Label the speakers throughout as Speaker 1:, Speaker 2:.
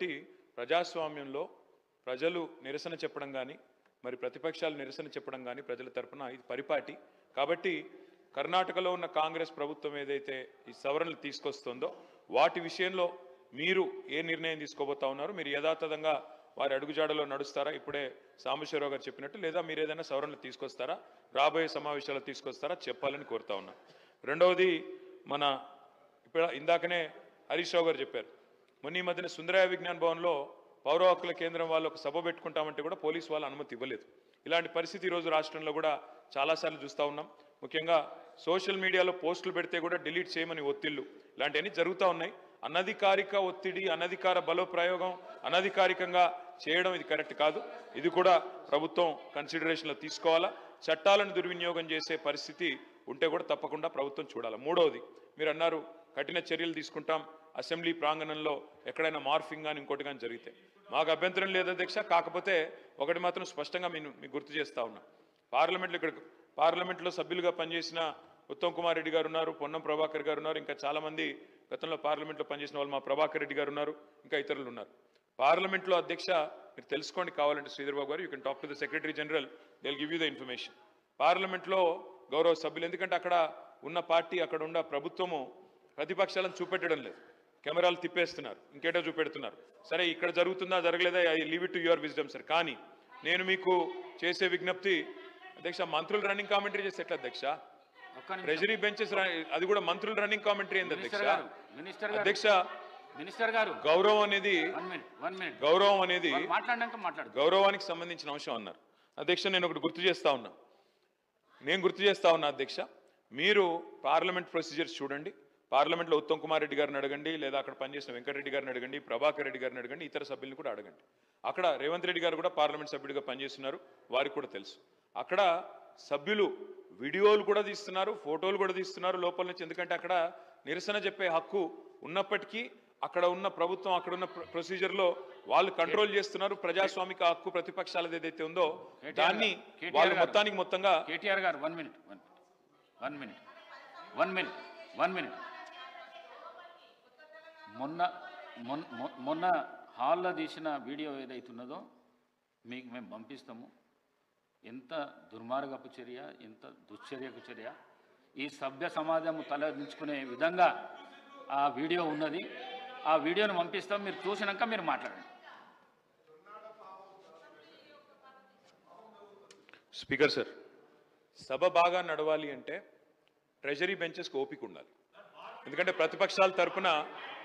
Speaker 1: కాబట్టి ప్రజాస్వామ్యంలో ప్రజలు నిరసన చెప్పడం కానీ మరి ప్రతిపక్షాలు నిరసన చెప్పడం కానీ ప్రజల తరపున ఇది పరిపాటి. కాబట్టి కర్ణాటకలో ఉన్న కాంగ్రెస్ ప్రభుత్వం ఏదైతే ఈ సవరణలు తీసుకొస్తుందో వాటి విషయంలో మీరు ఏ నిర్ణయం తీసుకోబోతా ఉన్నారు? మీరు యథాతథంగా వారి అడుగుజాడలో నడుస్తారా ఇప్పుడే సాంబశివరావు గారు చెప్పినట్టు, లేదా మీరు ఏదైనా సవరణలు తీసుకొస్తారా, రాబోయే సమావేశాలు తీసుకొస్తారా చెప్పాలని కోరుతా ఉన్నా. రెండవది, మన ఇప్పుడు ఇందాకనే హరీష్ రావు గారు చెప్పారు, మొన్న ఈ మధ్యన సుందరయ్య విజ్ఞాన్ భవన్లో పౌర హక్కుల కేంద్రం వాళ్ళు ఒక సభ పెట్టుకుంటామంటే కూడా పోలీసు వాళ్ళు అనుమతి ఇవ్వలేదు. ఇలాంటి పరిస్థితి ఈరోజు రాష్ట్రంలో కూడా చాలాసార్లు చూస్తూ ఉన్నాం. ముఖ్యంగా సోషల్ మీడియాలో పోస్టులు పెడితే కూడా డిలీట్ చేయమని ఒత్తిళ్లు ఇలాంటివన్నీ జరుగుతూ ఉన్నాయి. అనధికారిక ఒత్తిడి, అనధికార బలోప్రయోగం, అనధికారికంగా చేయడం ఇది కరెక్ట్ కాదు. ఇది కూడా ప్రభుత్వం కన్సిడరేషన్లో తీసుకోవాలా. చట్టాలను దుర్వినియోగం చేసే పరిస్థితి ఉంటే కూడా తప్పకుండా ప్రభుత్వం చూడాలి. మూడవది, మీరు అన్నారు కఠిన చర్యలు తీసుకుంటాం అసెంబ్లీ ప్రాంగణంలో ఎక్కడైనా మార్ఫింగ్ కానీ ఇంకోటి కానీ జరిగితే. మాకు అభ్యంతరం లేదు అధ్యక్ష. కాకపోతే ఒకటి మాత్రం స్పష్టంగా మీకు గుర్తు చేస్తా ఉన్నా, పార్లమెంట్లో సభ్యులుగా పనిచేసిన ఉత్తమ్ కుమార్ రెడ్డి గారు ఉన్నారు, పొన్నం ప్రభాకర్ గారు ఉన్నారు, ఇంకా చాలామంది గతంలో పార్లమెంట్లో పనిచేసిన వాళ్ళు, మా ప్రభాకర్ రెడ్డి గారు ఉన్నారు, ఇంకా ఇతరులు ఉన్నారు. పార్లమెంట్లో అధ్యక్ష మీరు తెలుసుకోండి కావాలంటే శ్రీధర్ బాబు గారు, you can talk to the secretary general, they will give you the information. పార్లమెంట్లో గౌరవ సభ్యులు, ఎందుకంటే అక్కడ ఉన్న పార్టీ, అక్కడ ఉన్న ప్రభుత్వము ప్రతిపక్షాలను చూపెట్టడం లేదు, కెమెరాలు తిప్పేస్తున్నారు, ఇంకేటో చూపెడుతున్నారు. సరే ఇక్కడ జరుగుతుందా జరగలేదా, I leave it to your wisdom sir. కానీ నేను మీకు చేసే విజ్ఞప్తి అధ్యక్ష, మంత్రులు రన్నింగ్ కామెంటరీ చేస్తే ఎట్లా అధ్యక్ష? ట్రెజరీ బెంచెస్ అది కూడా మంత్రులు రన్నింగ్ కామెంటరీ ఏంది అధ్యక్ష? అధ్యక్ష
Speaker 2: మినిస్టర్ గారు,
Speaker 1: గౌరవం అనేది గౌరవానికి సంబంధించిన అంశం అన్నారు అధ్యక్ష. నేను ఒకటి గుర్తు చేస్తా ఉన్నా అధ్యక్ష, మీరు పార్లమెంట్ ప్రొసీజర్స్ చూడండి. పార్లమెంట్లో ఉత్తమ్ కుమార్ రెడ్డి గారిని అడగండి, లేదా అక్కడ పనిచేసిన వెంకటరెడ్డి గారిని అడగండి, ప్రభాకర్ రెడ్డి గారిని అడగండి, ఇతర సభ్యులను కూడా అడగండి. అక్కడ రేవంత్ రెడ్డి గారు కూడా పార్లమెంట్ సభ్యుడిగా పనిచేస్తున్నారు, వారికి కూడా తెలుసు. అక్కడ సభ్యులు వీడియోలు కూడా తీస్తున్నారు, ఫోటోలు కూడా తీస్తున్నారు లోపల నుంచి. ఎందుకంటే అక్కడ నిరసన చెప్పే హక్కు ఉన్నప్పటికీ అక్కడ ఉన్న ప్రభుత్వం, అక్కడ ఉన్న ప్రొసీజర్లో వాళ్ళు కంట్రోల్ చేస్తున్నారు. ప్రజాస్వామిక హక్కు ప్రతిపక్షాలది ఏదైతే ఉందో దాన్ని వాళ్ళు మొత్తంగా.
Speaker 2: కేటీఆర్ గారు 1 మినిట్. మొన్న హాల్లో తీసిన వీడియో ఏదైతున్నదో మీకు మేము పంపిస్తాము. ఎంత దుర్మార్గపు చర్య, ఎంత దుశ్చర్యకు చర్య, ఈ సభ్య సమాజం తలదించుకునే విధంగా ఆ వీడియో ఉన్నది. ఆ వీడియోను పంపిస్తాం, మీరు చూసినాక మీరు మాట్లాడండి.
Speaker 1: స్పీకర్ సార్, సభ బాగా నడవాలి అంటే ట్రెజరీ బెంచెస్కి ఓపిక ఉండాలి. ఎందుకంటే ప్రతిపక్షాల తరఫున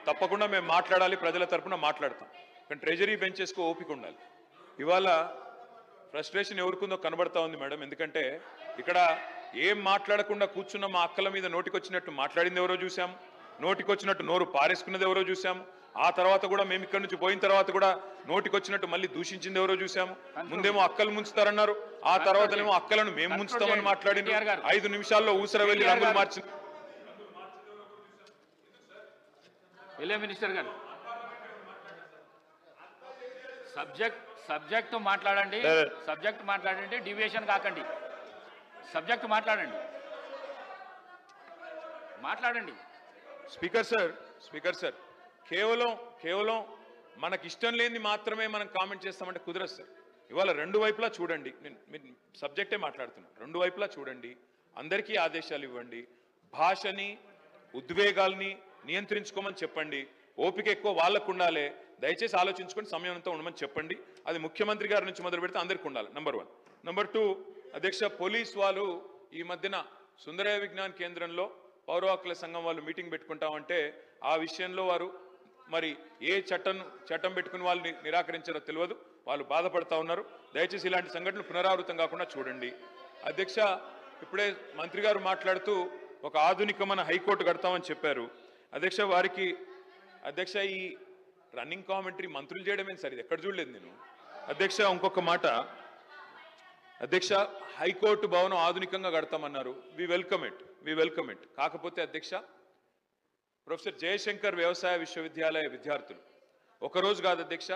Speaker 1: తప్పకుండా మేము మాట్లాడాలి, ప్రజల తరఫున మాట్లాడతాం, కానీ ట్రెజరీ బెంచెస్కి ఓపిక ఉండాలి. ఇవాళ ఫ్రస్ట్రేషన్ ఎవరికుందో కనబడతా ఉంది మేడం. ఎందుకంటే ఇక్కడ ఏం మాట్లాడకుండా కూర్చున్న మా అక్కల మీద నోటికొచ్చినట్టు మాట్లాడింది ఎవరో చూసాం, నోటికొచ్చినట్టు నోరు పారేసుకున్నది ఎవరో చూసాం. ఆ తర్వాత కూడా మేము ఇక్కడ నుంచి పోయిన తర్వాత కూడా నోటికొచ్చినట్టు మళ్ళీ దూషించింది ఎవరో చూసాము. ముందేమో అక్కలు ముంచుతారన్నారు, ఆ తర్వాతనేమో అక్కలను మేము ముంచుతామని మాట్లాడింది. 5 నిమిషాల్లో ఊసర వెళ్ళి రంగులు మార్చింది.
Speaker 2: మినిస్టర్ గారు, సబ్జెక్ట్ మాట్లాడండి, డివియేషన్ కాకండి. సబ్జెక్ట్ మాట్లాడండి.
Speaker 1: స్పీకర్ సార్, కేవలం మనకి ఇష్టం లేని మాత్రమే మనం కామెంట్ చేస్తామంటే కుదరదు సార్. ఇవాళ రెండు వైపులా చూడండి, నేను సబ్జెక్టే మాట్లాడుతున్నాను. రెండు వైపులా చూడండి, అందరికీ ఆదేశాలు ఇవ్వండి, భాషని ఉద్వేగాల్ని నియంత్రించుకోమని చెప్పండి. ఓపిక ఎక్కువ వాళ్ళకు ఉండాలి, దయచేసి ఆలోచించుకొని సమయంతో ఉండమని చెప్పండి. అది ముఖ్యమంత్రి గారి నుంచి మొదలు పెడితే అందరికీ ఉండాలి. నంబర్ 1. నంబర్ 2, అధ్యక్ష, పోలీస్ వాళ్ళు ఈ మధ్యన సుందరయ్య విజ్ఞాన్ కేంద్రంలో పౌర హక్కుల సంఘం వాళ్ళు మీటింగ్ పెట్టుకుంటామంటే ఆ విషయంలో వారు మరి ఏ చట్టం పెట్టుకుని వాళ్ళని నిరాకరించారో తెలియదు, వాళ్ళు బాధపడతా ఉన్నారు. దయచేసి ఇలాంటి సంఘటనలు పునరావృతం కాకుండా చూడండి. అధ్యక్ష, ఇప్పుడే మంత్రి గారు మాట్లాడుతూ ఒక ఆధునికమైన హైకోర్టు కడతామని చెప్పారు. అధ్యక్ష, అధ్యక్ష ఈ రన్నింగ్ కామెంటరీ మంత్రులు చేయడమే సార్, ఇది ఎక్కడ చూడలేదు నేను. అధ్యక్ష, ఇంకొక మాట అధ్యక్ష, హైకోర్టు భవనం ఆధునికంగా కడతామన్నారు, వి వెల్కమ్ ఇట్. కాకపోతే అధ్యక్ష, ప్రొఫెసర్ జయశంకర్ వ్యవసాయ విశ్వవిద్యాలయ విద్యార్థులు ఒకరోజు కాదు అధ్యక్ష,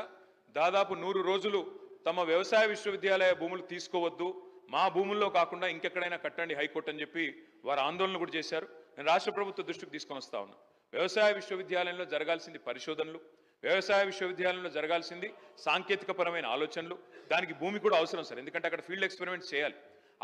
Speaker 1: దాదాపు 100 రోజులు తమ వ్యవసాయ విశ్వవిద్యాలయ భూములు తీసుకోవద్దు, మా భూముల్లో కాకుండా ఇంకెక్కడైనా కట్టండి హైకోర్టు అని చెప్పి వారు ఆందోళన కూడా చేశారు. నేను రాష్ట్ర ప్రభుత్వ దృష్టికి తీసుకొని వస్తా ఉన్నా. వ్యవసాయ విశ్వవిద్యాలయంలో జరగాల్సింది పరిశోధనలు, వ్యవసాయ విశ్వవిద్యాలయంలో జరగాల్సింది సాంకేతికపరమైన ఆలోచనలు, దానికి భూమి కూడా అవసరం సార్. ఎందుకంటే అక్కడ ఫీల్డ్ ఎక్స్పెరిమెంట్స్ చేయాలి.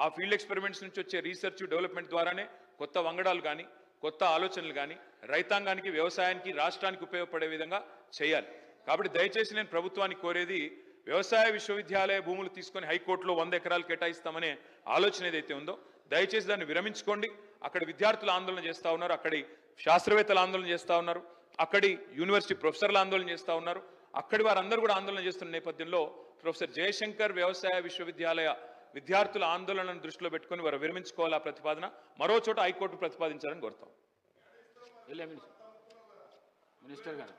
Speaker 1: ఆ ఫీల్డ్ ఎక్స్పెరిమెంట్స్ నుంచి వచ్చే రీసెర్చ్ డెవలప్మెంట్ ద్వారానే కొత్త వంగడాలు కానీ కొత్త ఆలోచనలు కానీ రైతాంగానికి, వ్యవసాయానికి, రాష్ట్రానికి ఉపయోగపడే విధంగా చేయాలి. కాబట్టి దయచేసి నేను ప్రభుత్వాన్ని కోరేది, వ్యవసాయ విశ్వవిద్యాలయ భూములు తీసుకొని హైకోర్టులో 100 ఎకరాలు కేటాయిస్తామనే ఆలోచన ఏదైతే ఉందో దయచేసి దాన్ని విరమించుకోండి. అక్కడ విద్యార్థులు ఆందోళన చేస్తూ ఉన్నారు, అక్కడి శాస్త్రవేత్తలు ఆందోళన చేస్తూ ఉన్నారు, అక్కడి యూనివర్సిటీ ప్రొఫెసర్లు ఆందోళన చేస్తూ ఉన్నారు, అక్కడి వారందరూ కూడా ఆందోళన చేస్తున్న నేపథ్యంలో ప్రొఫెసర్ జయశంకర్ వ్యవసాయ విశ్వవిద్యాలయ విద్యార్థుల ఆందోళనను దృష్టిలో పెట్టుకుని వారు విరమించుకోవాలి. ఆ ప్రతిపాదన మరో చోట హైకోర్టు ప్రతిపాదించాలని కోరుతాం.
Speaker 2: మినిస్టర్ గారు